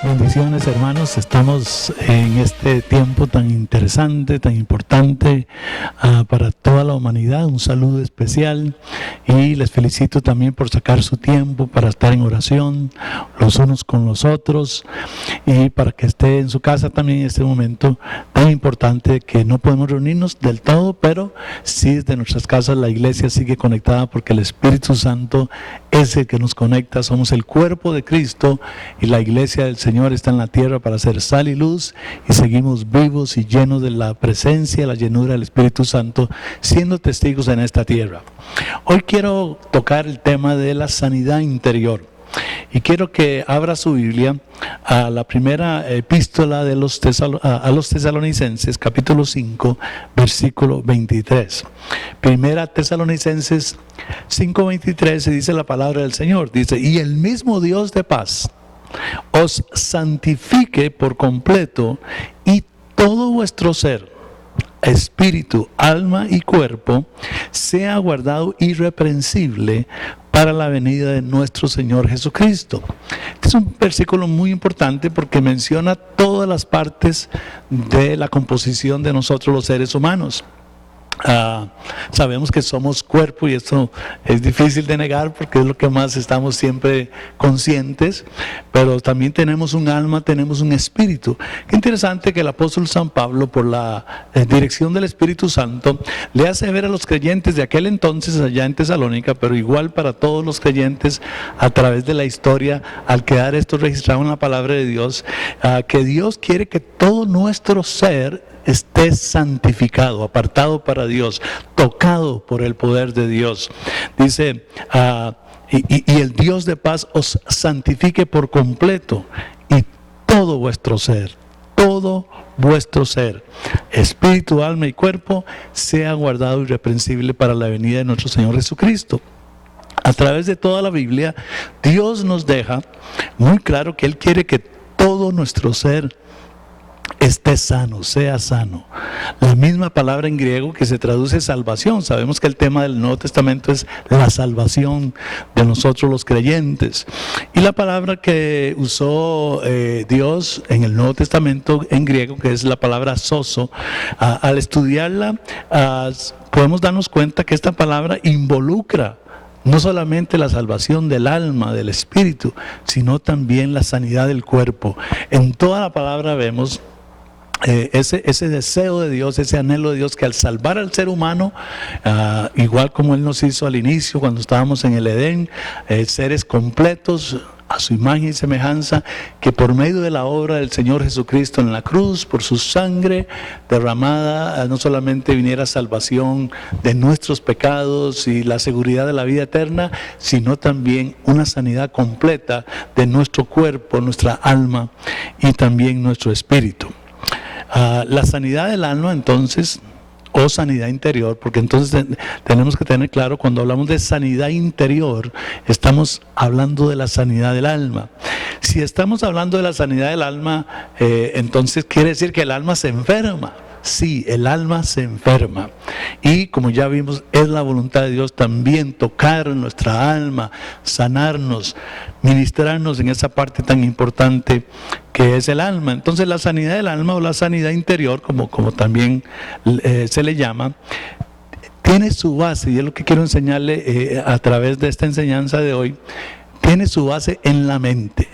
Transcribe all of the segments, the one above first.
Bendiciones, hermanos. Estamos en este tiempo tan interesante, tan importante para toda la humanidad. Un saludo especial y les felicito también por sacar su tiempo para estar en oración los unos con los otros y para que esté en su casa también en este momento tan importante que no podemos reunirnos del todo, pero sí desde nuestras casas la iglesia sigue conectada porque el Espíritu Santo es el que nos conecta. Somos el cuerpo de Cristo y la iglesia del Señor está en la tierra para ser sal y luz, y seguimos vivos y llenos de la presencia, la llenura del Espíritu Santo, siendo testigos en esta tierra. Hoy quiero tocar el tema de la sanidad interior. Y quiero que abra su Biblia a la primera epístola de a los Tesalonicenses, capítulo 5, versículo 23. Primera Tesalonicenses 5:23, se dice la palabra del Señor. Dice: y el mismo Dios de paz os santifique por completo, y todo vuestro ser, espíritu, alma y cuerpo, sea guardado irreprensible para la venida de nuestro Señor Jesucristo. Este es un versículo muy importante porque menciona todas las partes de la composición de nosotros los seres humanos. Sabemos que somos cuerpo y esto es difícil de negar porque es lo que más estamos siempre conscientes, pero también tenemos un alma, tenemos un espíritu. Qué interesante que el apóstol San Pablo, por la dirección del Espíritu Santo, le hace ver a los creyentes de aquel entonces allá en Tesalónica, pero igual para todos los creyentes a través de la historia, al quedar esto registrado en la palabra de Dios, que Dios quiere que todo nuestro ser esté santificado, apartado para Dios, tocado por el poder de Dios. Dice, y el Dios de paz os santifique por completo, y todo vuestro ser, espíritu, alma y cuerpo, sea guardado irreprensible para la venida de nuestro Señor Jesucristo. A través de toda la Biblia, Dios nos deja muy claro que Él quiere que todo nuestro ser esté sano, sea sano. La misma palabra en griego que se traduce salvación. Sabemos que el tema del Nuevo Testamento es la salvación de nosotros los creyentes. Y la palabra que usó Dios en el Nuevo Testamento en griego, que es la palabra sozo, al estudiarla podemos darnos cuenta que esta palabra involucra no solamente la salvación del alma, del espíritu, sino también la sanidad del cuerpo. En toda la palabra vemos ese deseo de Dios, ese anhelo de Dios, que al salvar al ser humano, igual como Él nos hizo al inicio cuando estábamos en el Edén, seres completos a su imagen y semejanza, que por medio de la obra del Señor Jesucristo en la cruz, por su sangre derramada, no solamente viniera salvación de nuestros pecados y la seguridad de la vida eterna, sino también una sanidad completa de nuestro cuerpo, nuestra alma y también nuestro espíritu. La sanidad del alma, entonces, o sanidad interior, porque entonces tenemos que tener claro, cuando hablamos de sanidad interior, estamos hablando de la sanidad del alma. Si estamos hablando de la sanidad del alma, entonces quiere decir que el alma se enferma. Sí, el alma se enferma. Y como ya vimos, es la voluntad de Dios también tocar nuestra alma, sanarnos, ministrarnos en esa parte tan importante que es el alma. Entonces la sanidad del alma, o la sanidad interior, como también se le llama, tiene su base, y es lo que quiero enseñarle a través de esta enseñanza de hoy, tiene su base en la mente,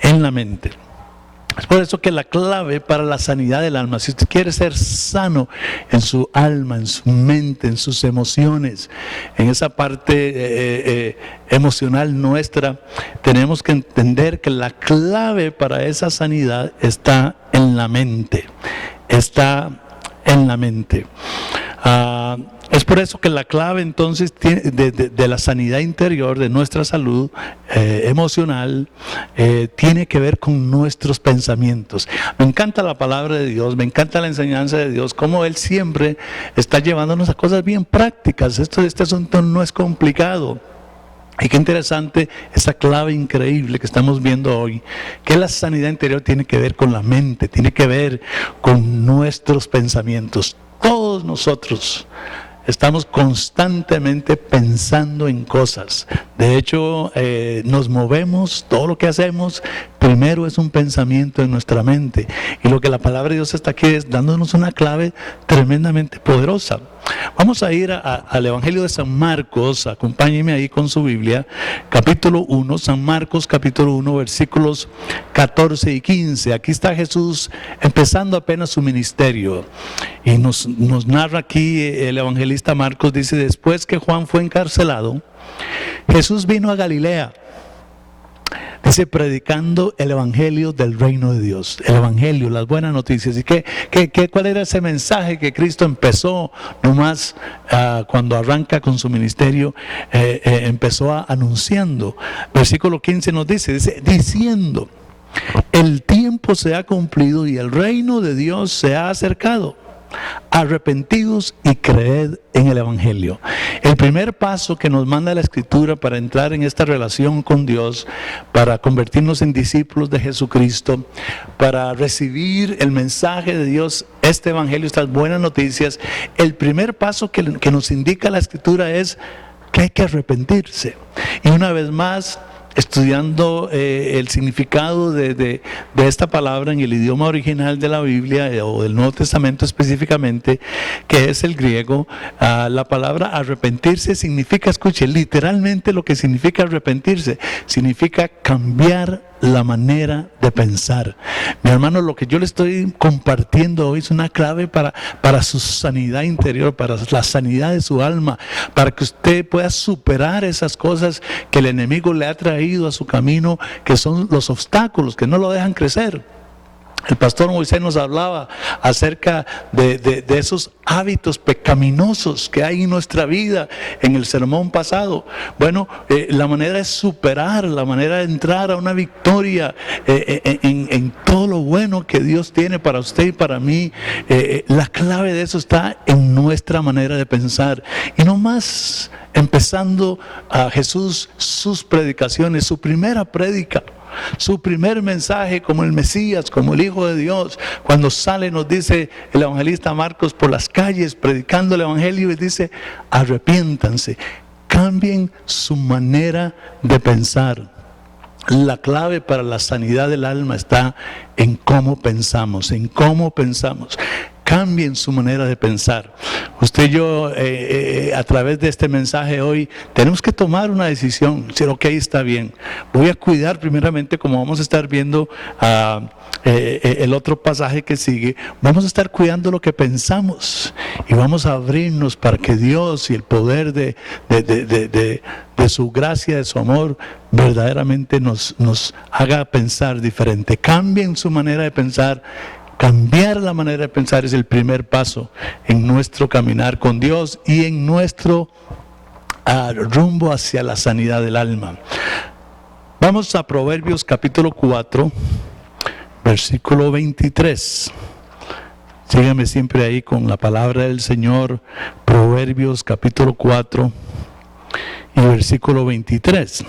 Es por eso que la clave para la sanidad del alma, si usted quiere ser sano en su alma, en su mente, en sus emociones, en esa parte emocional nuestra, tenemos que entender que la clave para esa sanidad está en la mente. Es por eso que la clave entonces de la sanidad interior, de nuestra salud emocional, tiene que ver con nuestros pensamientos. Me encanta la palabra de Dios, me encanta la enseñanza de Dios, cómo Él siempre está llevándonos a cosas bien prácticas. Este asunto no es complicado. Y qué interesante esa clave increíble que estamos viendo hoy, que la sanidad interior tiene que ver con la mente, tiene que ver con nuestros pensamientos. Todos nosotros estamos constantemente pensando en cosas. De hecho, nos movemos, todo lo que hacemos, primero es un pensamiento en nuestra mente. Y lo que la palabra de Dios está aquí es dándonos una clave tremendamente poderosa. Vamos a ir al Evangelio de San Marcos. Acompáñenme ahí con su Biblia, capítulo 1, San Marcos capítulo 1, versículos 14 y 15. Aquí está Jesús empezando apenas su ministerio y nos narra aquí el evangelista Marcos. Dice: después que Juan fue encarcelado, Jesús vino a Galilea, dice, predicando el evangelio del reino de Dios, el evangelio, las buenas noticias. ¿Y cuál era ese mensaje que Cristo empezó nomás cuando arranca con su ministerio? Empezó anunciando. Versículo 15 nos dice, diciendo: el tiempo se ha cumplido y el reino de Dios se ha acercado. Arrepentidos y creed en el evangelio. El primer paso que nos manda la Escritura para entrar en esta relación con Dios, para convertirnos en discípulos de Jesucristo, para recibir el mensaje de Dios, este evangelio, estas buenas noticias, el primer paso que nos indica la Escritura es que hay que arrepentirse. Y una vez más, estudiando el significado de esta palabra en el idioma original de la Biblia o del Nuevo Testamento específicamente, que es el griego, la palabra arrepentirse significa, escuche, literalmente lo que significa arrepentirse, significa cambiar la manera de pensar. Mi hermano, lo que yo le estoy compartiendo hoy es una clave para su sanidad interior, para la sanidad de su alma, para que usted pueda superar esas cosas que el enemigo le ha traído a su camino, que son los obstáculos que no lo dejan crecer. El pastor Moisés nos hablaba acerca de esos hábitos pecaminosos que hay en nuestra vida en el sermón pasado. Bueno, la manera de superar, la manera de entrar a una victoria en todo lo bueno que Dios tiene para usted y para mí, la clave de eso está en nuestra manera de pensar. Y no más empezando a Jesús sus predicaciones, su primera prédica, su primer mensaje como el Mesías, como el Hijo de Dios, cuando sale, nos dice el evangelista Marcos, por las calles predicando el evangelio, y dice: arrepiéntanse, cambien su manera de pensar. La clave para la sanidad del alma está en cómo pensamos, en cómo pensamos. Cambien su manera de pensar. Usted y yo, a través de este mensaje hoy, tenemos que tomar una decisión. Decir, ok, está bien. Voy a cuidar primeramente, como vamos a estar viendo el otro pasaje que sigue, vamos a estar cuidando lo que pensamos y vamos a abrirnos para que Dios y el poder de su gracia, de su amor, verdaderamente nos haga pensar diferente. Cambien su manera de pensar. Cambiar la manera de pensar es el primer paso en nuestro caminar con Dios y en nuestro rumbo hacia la sanidad del alma. Vamos a Proverbios capítulo 4, versículo 23. Síganme siempre ahí con la palabra del Señor. Proverbios capítulo 4 y versículo 23.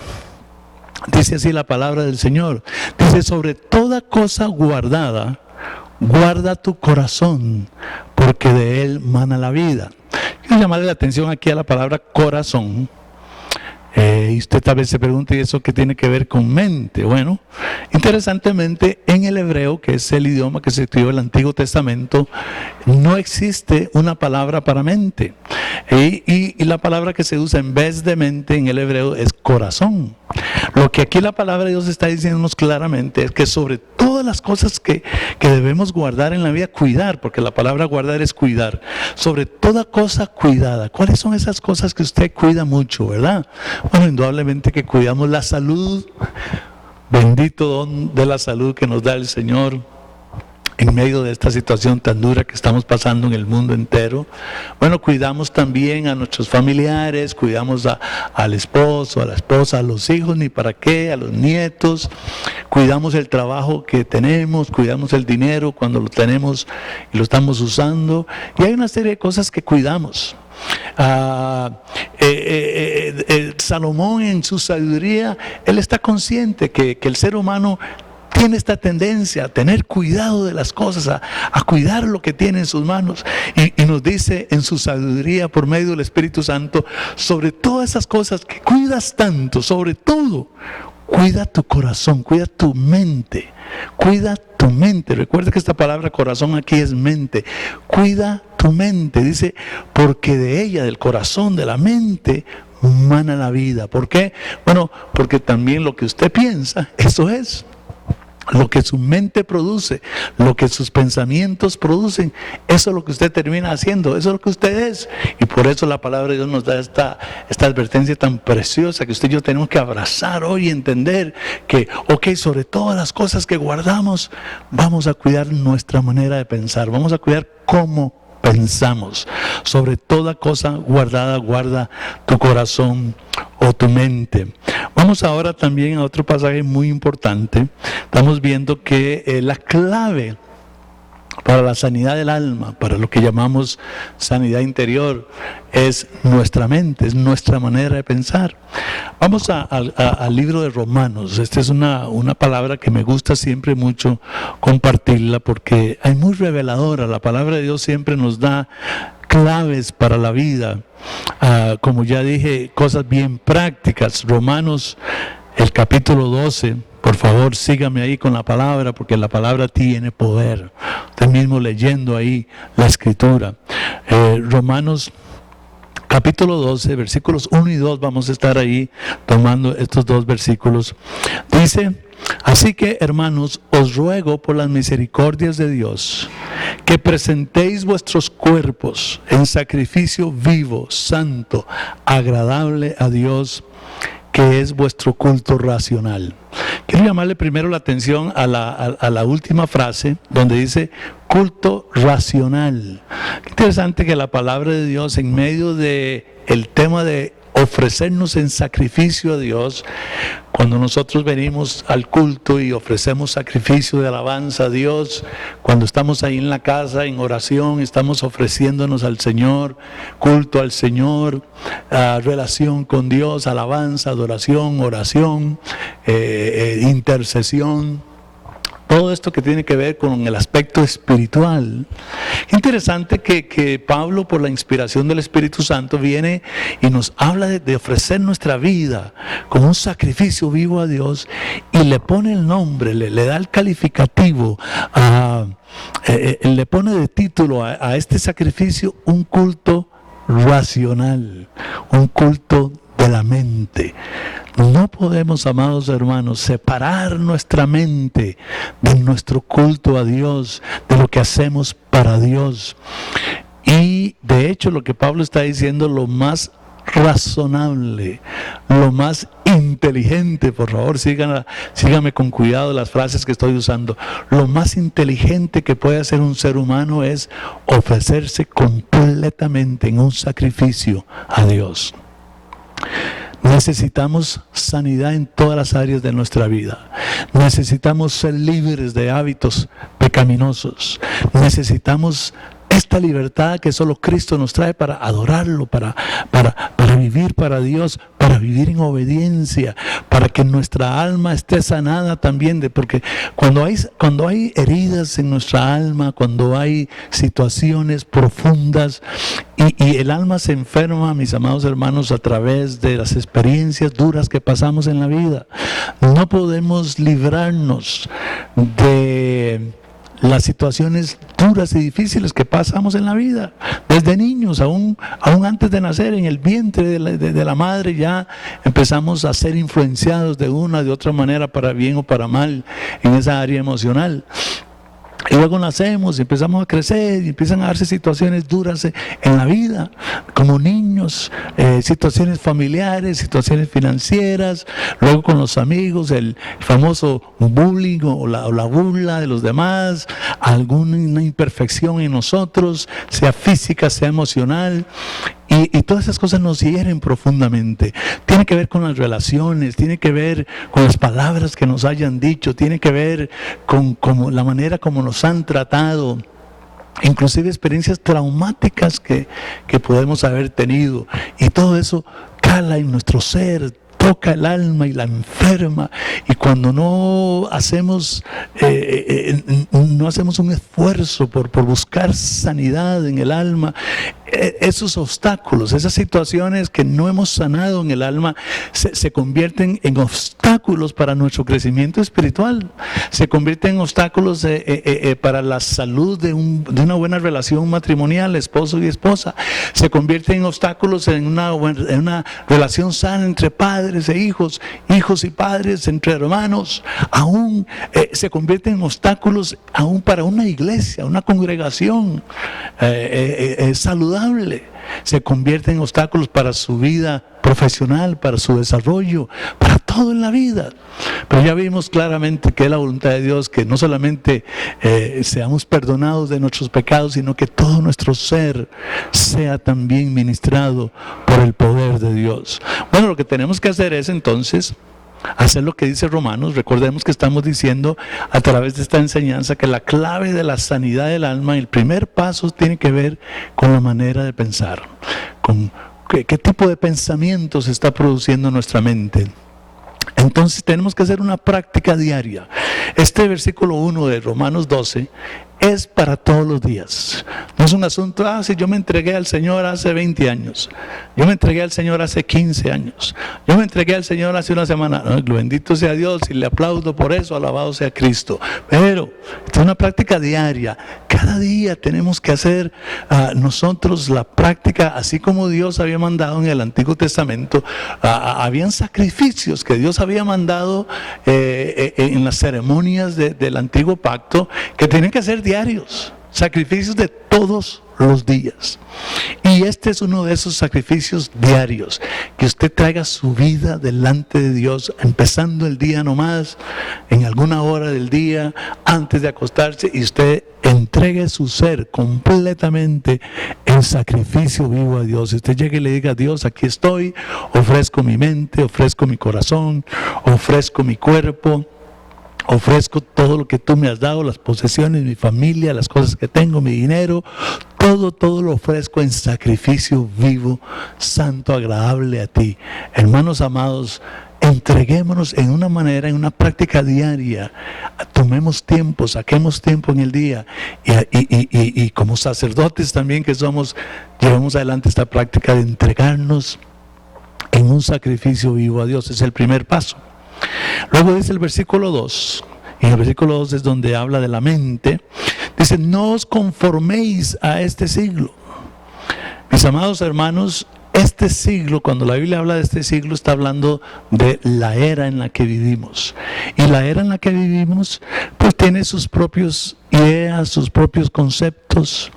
Dice así la palabra del Señor. Dice: sobre toda cosa guardada, guarda tu corazón, porque de él mana la vida. Quiero llamarle la atención aquí a la palabra corazón. Y usted tal vez se pregunte, ¿y eso qué tiene que ver con mente? Bueno, interesantemente, en el hebreo, que es el idioma que se escribió en el Antiguo Testamento, no existe una palabra para mente. Y la palabra que se usa en vez de mente en el hebreo es corazón. Lo que aquí la palabra de Dios está diciéndonos claramente es que sobre todas las cosas que debemos guardar en la vida, cuidar, porque la palabra guardar es cuidar. Sobre toda cosa cuidada. ¿Cuáles son esas cosas que usted cuida mucho, verdad? Bueno, indudablemente que cuidamos la salud. Bendito don de la salud que nos da el Señor en medio de esta situación tan dura que estamos pasando en el mundo entero. Bueno, cuidamos también a nuestros familiares, cuidamos al esposo, a la esposa, a los hijos, ni para qué, a los nietos. Cuidamos el trabajo que tenemos, cuidamos el dinero cuando lo tenemos y lo estamos usando. Y hay una serie de cosas que cuidamos. Salomón, en su sabiduría, él está consciente que el ser humano tiene esta tendencia a tener cuidado de las cosas, a cuidar lo que tiene en sus manos, y nos dice en su sabiduría por medio del Espíritu Santo: sobre todas esas cosas que cuidas tanto, sobre todo cuida tu corazón, cuida tu mente. Cuida tu mente. Recuerda que esta palabra corazón aquí es mente. Cuida tu mente. Dice, porque de ella, del corazón, de la mente, mana la vida. ¿Por qué? Bueno, porque también lo que usted piensa, eso es. Lo que su mente produce, lo que sus pensamientos producen, eso es lo que usted termina haciendo, eso es lo que usted es. Y por eso la palabra de Dios nos da esta advertencia tan preciosa que usted y yo tenemos que abrazar hoy y entender que, sobre todas las cosas que guardamos, vamos a cuidar nuestra manera de pensar, vamos a cuidar cómo pensamos. Sobre toda cosa guardada, guarda tu corazón o tu mente. Vamos ahora también a otro pasaje muy importante. Estamos viendo que la clave para la sanidad del alma, para lo que llamamos sanidad interior, es nuestra mente, es nuestra manera de pensar. Vamos al libro de Romanos. Esta es una palabra que me gusta siempre mucho compartirla porque es muy reveladora. La palabra de Dios siempre nos da claves para la vida. Como ya dije, cosas bien prácticas. Romanos, el capítulo 12. Por favor, sígame ahí con la palabra, porque la palabra tiene poder. Usted mismo leyendo ahí la escritura. Romanos capítulo 12, versículos 1 y 2, vamos a estar ahí tomando estos dos versículos. Dice, así que, hermanos, os ruego por las misericordias de Dios, que presentéis vuestros cuerpos en sacrificio vivo, santo, agradable a Dios, que es vuestro culto racional. Quiero llamarle primero la atención a la última frase, donde dice culto racional. Qué interesante que la palabra de Dios, en medio de el tema de ofrecernos en sacrificio a Dios, cuando nosotros venimos al culto y ofrecemos sacrificio de alabanza a Dios, cuando estamos ahí en la casa en oración, estamos ofreciéndonos al Señor, culto al Señor, relación con Dios, alabanza, adoración, oración, intercesión. Todo esto que tiene que ver con el aspecto espiritual. Interesante que Pablo, por la inspiración del Espíritu Santo, viene y nos habla de ofrecer nuestra vida como un sacrificio vivo a Dios, y le pone el nombre, le da el calificativo, le pone de título a este sacrificio un culto racional, un culto de la mente. No podemos, amados hermanos, separar nuestra mente de nuestro culto a Dios, de lo que hacemos para Dios. Y de hecho, lo que Pablo está diciendo, lo más razonable, lo más inteligente, por favor, síganme con cuidado las frases que estoy usando. Lo más inteligente que puede hacer un ser humano es ofrecerse completamente en un sacrificio a Dios. Necesitamos sanidad en todas las áreas de nuestra vida. Necesitamos ser libres de hábitos pecaminosos. Necesitamos esta libertad que solo Cristo nos trae para adorarlo, para vivir para Dios, para vivir en obediencia, para que nuestra alma esté sanada también, porque cuando hay heridas en nuestra alma, cuando hay situaciones profundas y el alma se enferma, mis amados hermanos, a través de las experiencias duras que pasamos en la vida, no podemos librarnos de las situaciones duras y difíciles que pasamos en la vida. Desde niños, aún antes de nacer, en el vientre de la madre, ya empezamos a ser influenciados de una de otra manera, para bien o para mal, en esa área emocional. Y luego nacemos y empezamos a crecer y empiezan a darse situaciones duras en la vida, como niños, situaciones familiares, situaciones financieras, luego con los amigos, el famoso bullying o la burla de los demás, alguna imperfección en nosotros, sea física, sea emocional. Y todas esas cosas nos hieren profundamente. Tiene que ver con las relaciones, tiene que ver con las palabras que nos hayan dicho, tiene que ver con la manera como nos han tratado, inclusive experiencias traumáticas que podemos haber tenido. Y todo eso cala en nuestro ser, toca el alma y la enferma, y cuando no hacemos un esfuerzo por buscar sanidad en el alma, esos obstáculos, esas situaciones que no hemos sanado en el alma se convierten en obstáculos para nuestro crecimiento espiritual, se convierten en obstáculos para la salud de una buena relación matrimonial, esposo y esposa, se convierten en obstáculos en una relación sana entre padres e hijos, hijos y padres, entre hermanos, aún se convierten en obstáculos aún para una iglesia, una congregación saludable. Se convierten en obstáculos para su vida profesional, para su desarrollo, para todo en la vida. Pero ya vimos claramente que es la voluntad de Dios que no solamente seamos perdonados de nuestros pecados, sino que todo nuestro ser sea también ministrado por el poder de Dios. Bueno, lo que tenemos que hacer es entonces hacer lo que dice Romanos. Recordemos que estamos diciendo a través de esta enseñanza que la clave de la sanidad del alma, el primer paso tiene que ver con la manera de pensar, con qué tipo de pensamiento se está produciendo en nuestra mente. Entonces tenemos que hacer una práctica diaria. Este versículo 1 de Romanos 12 es para todos los días. No es un asunto, si yo me entregué al Señor hace 20 años, yo me entregué al Señor hace 15 años, yo me entregué al Señor hace una semana. No, bendito sea Dios y le aplaudo por eso, alabado sea Cristo. Pero esta es una práctica diaria. Cada día tenemos que hacer nosotros la práctica, así como Dios había mandado en el Antiguo Testamento. Habían sacrificios que Dios había mandado en las ceremonias del Antiguo Pacto, que tenían que ser diarios, sacrificios de todos los días. Y este es uno de esos sacrificios diarios, que usted traiga su vida delante de Dios, empezando el día nomás, en alguna hora del día, antes de acostarse, y usted entregue su ser completamente en sacrificio vivo a Dios. Si usted llega y le diga: Dios, aquí estoy, ofrezco mi mente, ofrezco mi corazón, ofrezco mi cuerpo, ofrezco todo lo que tú me has dado, las posesiones, mi familia, las cosas que tengo, mi dinero, todo lo ofrezco en sacrificio vivo, santo, agradable a ti. Hermanos amados, entreguémonos en una manera, en una práctica diaria. Tomemos tiempo, saquemos tiempo en el día y como sacerdotes también que somos, llevemos adelante esta práctica de entregarnos en un sacrificio vivo a Dios. Es el primer paso. Luego dice el versículo 2, y el versículo 2 es donde habla de la mente. Dice: no os conforméis a este siglo. Mis amados hermanos, este siglo, cuando la Biblia habla de este siglo, está hablando de la era en la que vivimos. Y la era en la que vivimos, pues tiene sus propias ideas, sus propios conceptos.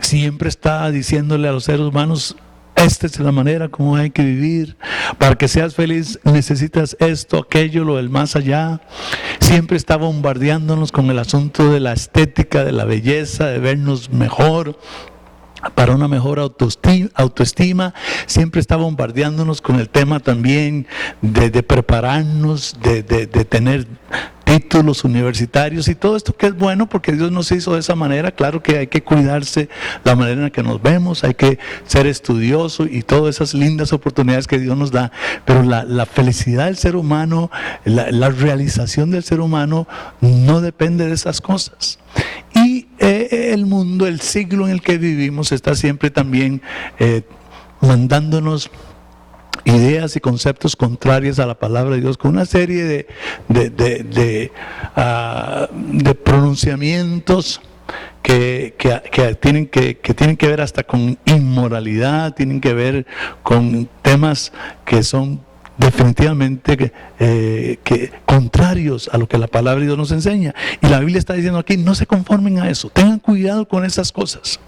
Siempre está diciéndole a los seres humanos: esta es la manera como hay que vivir. Para que seas feliz necesitas esto, aquello, lo del más allá. Siempre está bombardeándonos con el asunto de la estética, de la belleza, de vernos mejor, para una mejor autoestima. Siempre está bombardeándonos con el tema también de prepararnos, de tener títulos universitarios y todo esto, que es bueno porque Dios nos hizo de esa manera. Claro que hay que cuidarse la manera en la que nos vemos, hay que ser estudioso y todas esas lindas oportunidades que Dios nos da, pero la felicidad del ser humano, la realización del ser humano no depende de esas cosas. Y el mundo, el siglo en el que vivimos, está siempre también mandándonos ideas y conceptos contrarios a la palabra de Dios, con una serie de pronunciamientos que tienen que ver hasta con inmoralidad, tienen que ver con temas que son definitivamente contrarios a lo que la palabra de Dios nos enseña. Y la Biblia está diciendo aquí: no se conformen a eso, tengan cuidado con esas cosas.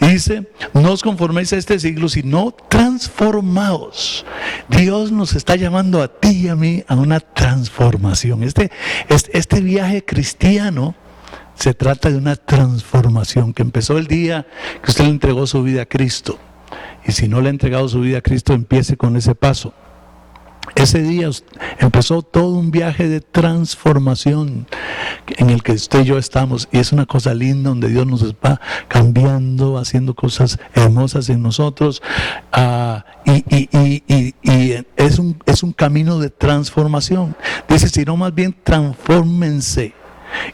Y dice: no os conforméis a este siglo, sino transformaos. Dios nos está llamando a ti y a mí a una transformación. Este viaje cristiano se trata de una transformación que empezó el día que usted le entregó su vida a Cristo. Y si no le ha entregado su vida a Cristo, empiece con ese paso. ese día empezó todo un viaje de transformación en el que usted y yo estamos, y es una cosa linda donde Dios nos va cambiando, haciendo cosas hermosas en nosotros, y es un camino de transformación. Dice, sino más bien transfórmense.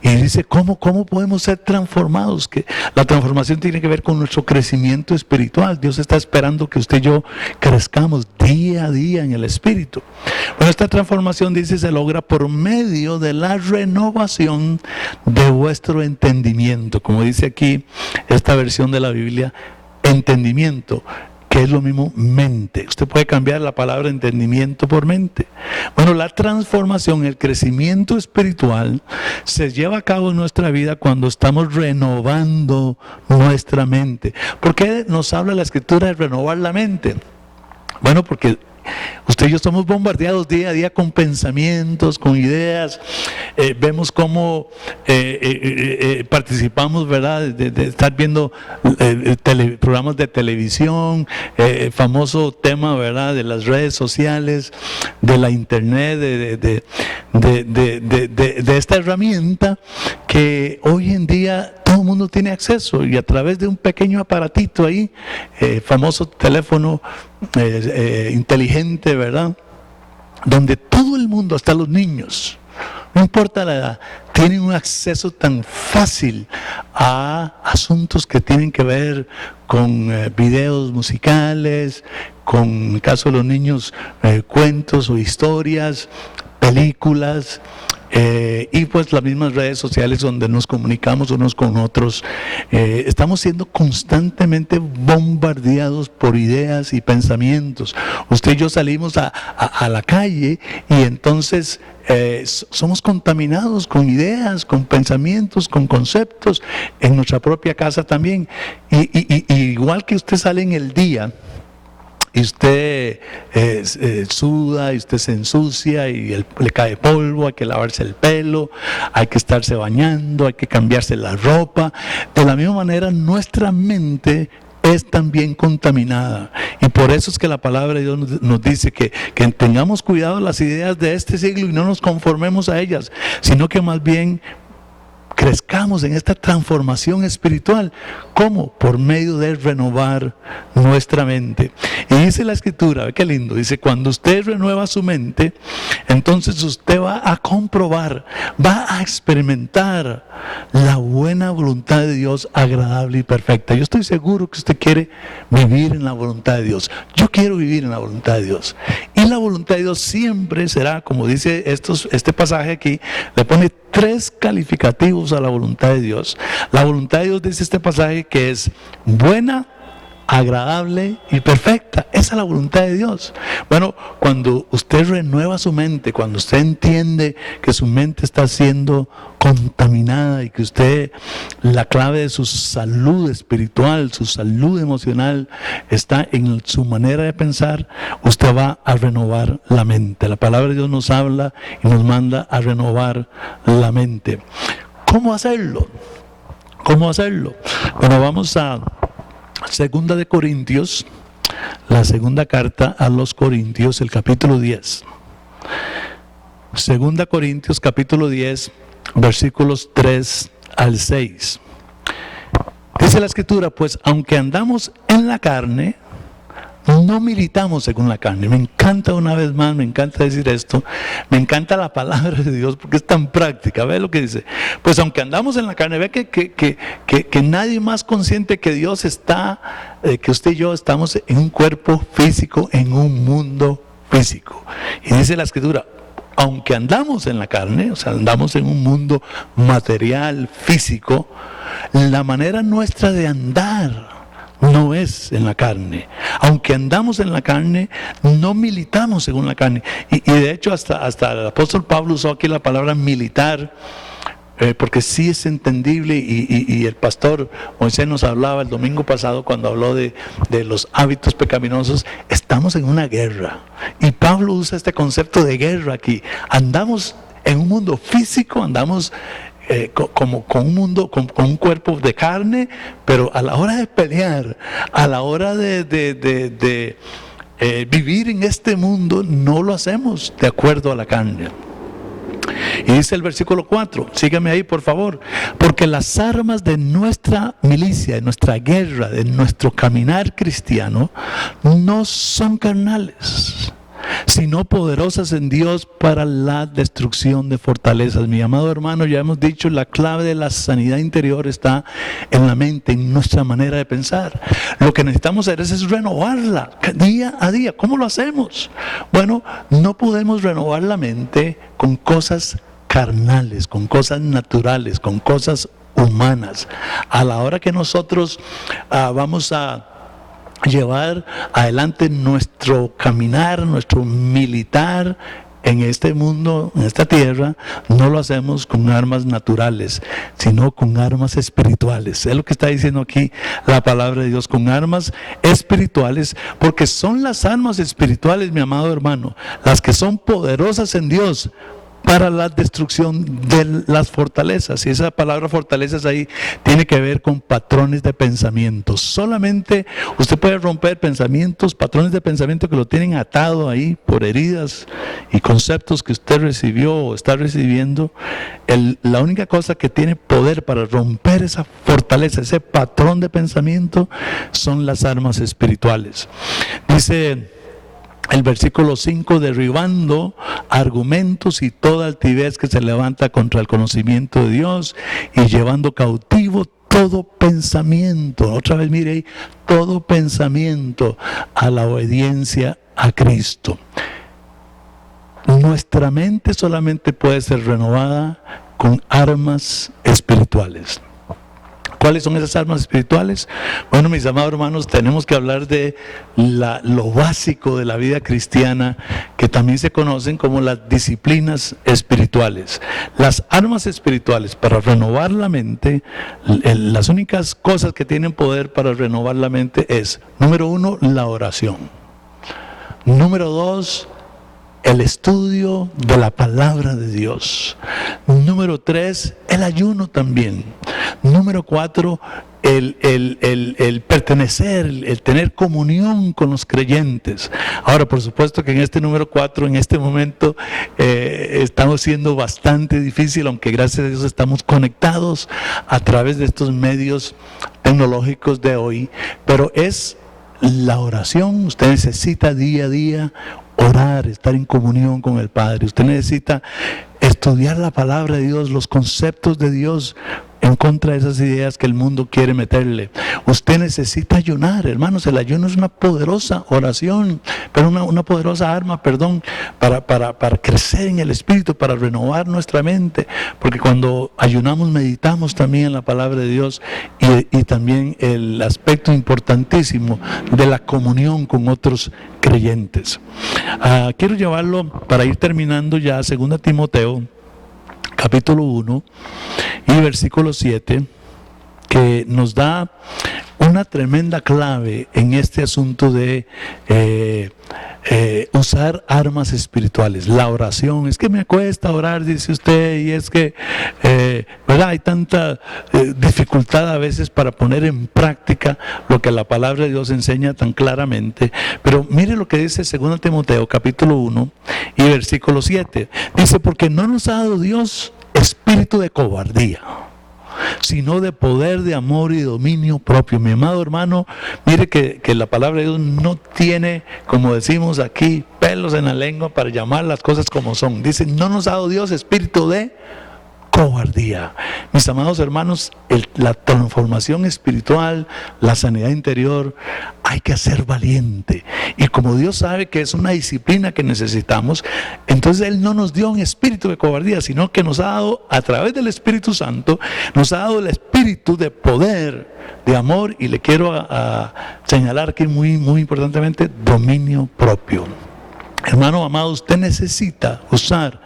Y dice, ¿cómo podemos ser transformados? Que la transformación tiene que ver con nuestro crecimiento espiritual. Dios está esperando que usted y yo crezcamos día a día en el Espíritu. Bueno, esta transformación, dice, se logra por medio de la renovación de vuestro entendimiento. Como dice aquí esta versión de la Biblia, entendimiento, que es lo mismo mente. Usted puede cambiar la palabra entendimiento por mente. Bueno, la transformación, el crecimiento espiritual se lleva a cabo en nuestra vida cuando estamos renovando nuestra mente. ¿Por qué nos habla la Escritura de renovar la mente? Bueno, porque usted y yo estamos bombardeados día a día con pensamientos, con ideas. Vemos cómo participamos, ¿verdad? De estar viendo programas de televisión, famoso tema, ¿verdad? De las redes sociales, de la internet, de esta herramienta que hoy en día todo el mundo tiene acceso, y a través de un pequeño aparatito ahí, famoso teléfono inteligente, ¿verdad? Donde todo el mundo, hasta los niños, no importa la edad, tienen un acceso tan fácil a asuntos que tienen que ver con videos musicales, con, en el caso de los niños, cuentos o historias, películas, y pues las mismas redes sociales donde nos comunicamos unos con otros. Estamos siendo constantemente bombardeados por ideas y pensamientos. Usted y yo salimos a la calle y entonces somos contaminados con ideas, con pensamientos, con conceptos, en nuestra propia casa también. Y igual que usted sale en el día y usted suda, y usted se ensucia y le cae polvo, hay que lavarse el pelo, hay que estarse bañando, hay que cambiarse la ropa. De la misma manera, nuestra mente es también contaminada, y por eso es que la palabra de Dios nos dice que tengamos cuidado de las ideas de este siglo y no nos conformemos a ellas, sino que más bien crezcamos en esta transformación espiritual. ¿Cómo? Por medio de renovar nuestra mente. Y dice la Escritura, ve qué lindo, dice, cuando usted renueva su mente, entonces usted va a comprobar, va a experimentar la buena voluntad de Dios, agradable y perfecta. Yo estoy seguro que usted quiere vivir en la voluntad de Dios. Yo quiero vivir en la voluntad de Dios. Y la voluntad de Dios siempre será, como dice este pasaje aquí, le pone 3 calificativos a la voluntad de Dios. La voluntad de Dios, dice este pasaje, que es buena, agradable y perfecta. Esa es la voluntad de Dios. Bueno, cuando usted renueva su mente, cuando usted entiende que su mente está siendo contaminada y que usted, la clave de su salud espiritual, su salud emocional está en su manera de pensar, usted va a renovar la mente. La palabra de Dios nos habla y nos manda a renovar la mente. ¿Cómo hacerlo? ¿Cómo hacerlo? Bueno, vamos a Segunda de Corintios, la segunda carta a los Corintios, el capítulo 10. Segunda Corintios, capítulo 10, versículos 3 al 6. Dice la Escritura, pues aunque andamos en la carne, no militamos según la carne. Me encanta, una vez más, me encanta decir esto. Me encanta la palabra de Dios porque es tan práctica. Ve lo que dice. Pues aunque andamos en la carne, ve que nadie más consciente que Dios está, que usted y yo estamos en un cuerpo físico, en un mundo físico. Y dice la Escritura, aunque andamos en la carne, o sea, andamos en un mundo material, físico, la manera nuestra de andar no es en la carne. Aunque andamos en la carne, no militamos según la carne. Y de hecho hasta el apóstol Pablo usó aquí la palabra militar, porque sí es entendible, y el pastor Moisés nos hablaba el domingo pasado cuando habló de los hábitos pecaminosos. Estamos en una guerra, y Pablo usa este concepto de guerra aquí. Andamos en un mundo físico, andamos como con un mundo, con un cuerpo de carne, pero a la hora de pelear, a la hora de vivir en este mundo no lo hacemos de acuerdo a la carne. Y dice el versículo 4, sígame ahí por favor, porque las armas de nuestra milicia, de nuestra guerra, de nuestro caminar cristiano, no son carnales, sino poderosas en Dios para la destrucción de fortalezas. Mi amado hermano, ya hemos dicho, la clave de la sanidad interior está en la mente, en nuestra manera de pensar. Lo que necesitamos hacer es renovarla día a día. ¿Cómo lo hacemos? Bueno, no podemos renovar la mente con cosas carnales, con cosas naturales, con cosas humanas. A la hora que nosotros vamos a llevar adelante nuestro caminar, nuestro militar en este mundo, en esta tierra, no lo hacemos con armas naturales, sino con armas espirituales. Es lo que está diciendo aquí la palabra de Dios, con armas espirituales, porque son las armas espirituales, mi amado hermano, las que son poderosas en Dios para la destrucción de las fortalezas. Y esa palabra fortalezas ahí tiene que ver con patrones de pensamiento. Solamente usted puede romper pensamientos, patrones de pensamiento que lo tienen atado ahí por heridas y conceptos que usted recibió o está recibiendo. La única cosa que tiene poder para romper esa fortaleza, ese patrón de pensamiento, son las armas espirituales. Dice el versículo 5, derribando argumentos y toda altivez que se levanta contra el conocimiento de Dios y llevando cautivo todo pensamiento, otra vez mire ahí, todo pensamiento a la obediencia a Cristo. Nuestra mente solamente puede ser renovada con armas espirituales. ¿Cuáles son esas armas espirituales? Bueno, mis amados hermanos, tenemos que hablar de lo básico de la vida cristiana, que también se conocen como las disciplinas espirituales. Las armas espirituales para renovar la mente, las únicas cosas que tienen poder para renovar la mente es, número 1, la oración. Número 2, el estudio de la palabra de Dios. Número 3, el ayuno también. Número 4, el pertenecer, el tener comunión con los creyentes. Ahora, por supuesto que en este número 4, en este momento, estamos siendo bastante difícil, aunque gracias a Dios estamos conectados a través de estos medios tecnológicos de hoy, pero es la oración. Usted necesita día a día orar, estar en comunión con el Padre. Usted necesita estudiar la palabra de Dios, los conceptos de Dios, en contra de esas ideas que el mundo quiere meterle. Usted necesita ayunar, hermanos. El ayuno es una poderosa oración, pero una poderosa arma, para crecer en el Espíritu, para renovar nuestra mente, porque cuando ayunamos meditamos también en la palabra de Dios y también el aspecto importantísimo de la comunión con otros creyentes. Quiero llevarlo, para ir terminando ya, a 2 Timoteo capítulo 1 y versículo 7, que nos da una tremenda clave en este asunto de usar armas espirituales. La oración, es que me cuesta orar, dice usted, y es que ¿verdad? Hay tanta dificultad a veces para poner en práctica lo que la palabra de Dios enseña tan claramente. Pero mire lo que dice 2 Timoteo capítulo 1 y versículo 7. Dice, porque no nos ha dado Dios espíritu de cobardía, sino de poder, de amor y de dominio propio. Mi amado hermano, mire que la palabra de Dios no tiene, como decimos aquí, pelos en la lengua para llamar las cosas como son. Dice, no nos ha dado Dios espíritu de cobardía. Mis amados hermanos, la transformación espiritual, la sanidad interior, hay que ser valiente. Y como Dios sabe que es una disciplina que necesitamos, entonces Él no nos dio un espíritu de cobardía, sino que nos ha dado, a través del Espíritu Santo, nos ha dado el espíritu de poder, de amor, y le quiero señalar aquí muy importantemente, dominio propio. Hermano amado, usted necesita usar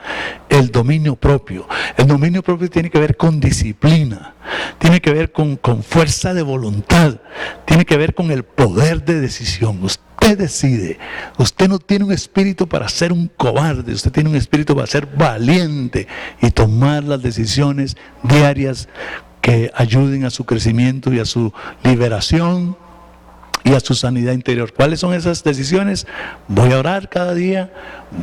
el dominio propio. El dominio propio tiene que ver con disciplina, tiene que ver con fuerza de voluntad, tiene que ver con el poder de decisión. Usted decide. Usted no tiene un espíritu para ser un cobarde, usted tiene un espíritu para ser valiente y tomar las decisiones diarias que ayuden a su crecimiento y a su liberación y a su sanidad interior. ¿Cuáles son esas decisiones? Voy a orar cada día,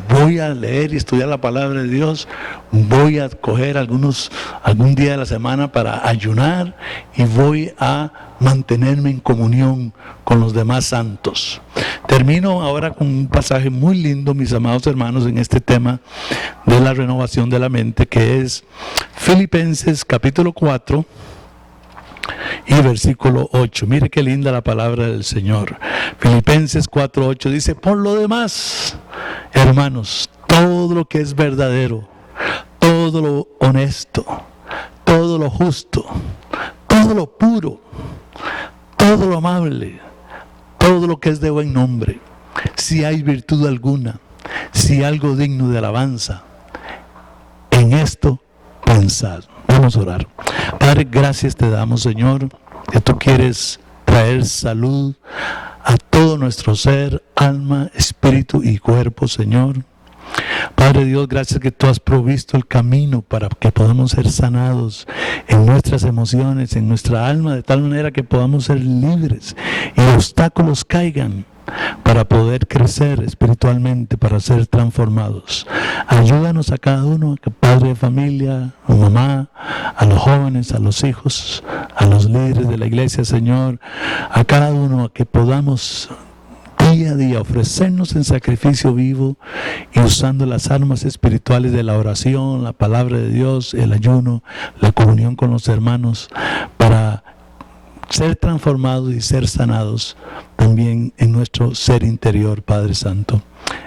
voy a leer y estudiar la palabra de Dios, voy a coger algún día de la semana para ayunar y voy a mantenerme en comunión con los demás santos. Termino ahora con un pasaje muy lindo, mis amados hermanos, en este tema de la renovación de la mente, que es Filipenses capítulo 4 y versículo 8. Mire qué linda la palabra del Señor. Filipenses 4:8 dice: por lo demás, hermanos, todo lo que es verdadero, todo lo honesto, todo lo justo, todo lo puro, todo lo amable, todo lo que es de buen nombre, si hay virtud alguna, si algo digno de alabanza, en esto pensad. Vamos a orar. Padre, gracias te damos, Señor, que tú quieres traer salud a todo nuestro ser, alma, espíritu y cuerpo, Señor. Padre Dios, gracias que tú has provisto el camino para que podamos ser sanados en nuestras emociones, en nuestra alma, de tal manera que podamos ser libres y obstáculos caigan para poder crecer espiritualmente, para ser transformados. Ayúdanos a cada uno, a padre de familia, a mamá, a los jóvenes, a los hijos, a los líderes de la iglesia, Señor, a cada uno, a que podamos día a día ofrecernos en sacrificio vivo y usando las armas espirituales de la oración, la palabra de Dios, el ayuno, la comunión con los hermanos, para ser transformados y ser sanados también en nuestro ser interior, Padre Santo.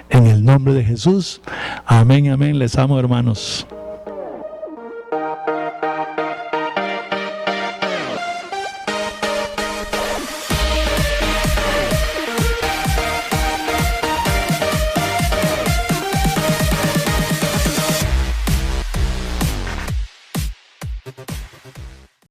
En el nombre de Jesús, amén, amén. Les amo, hermanos.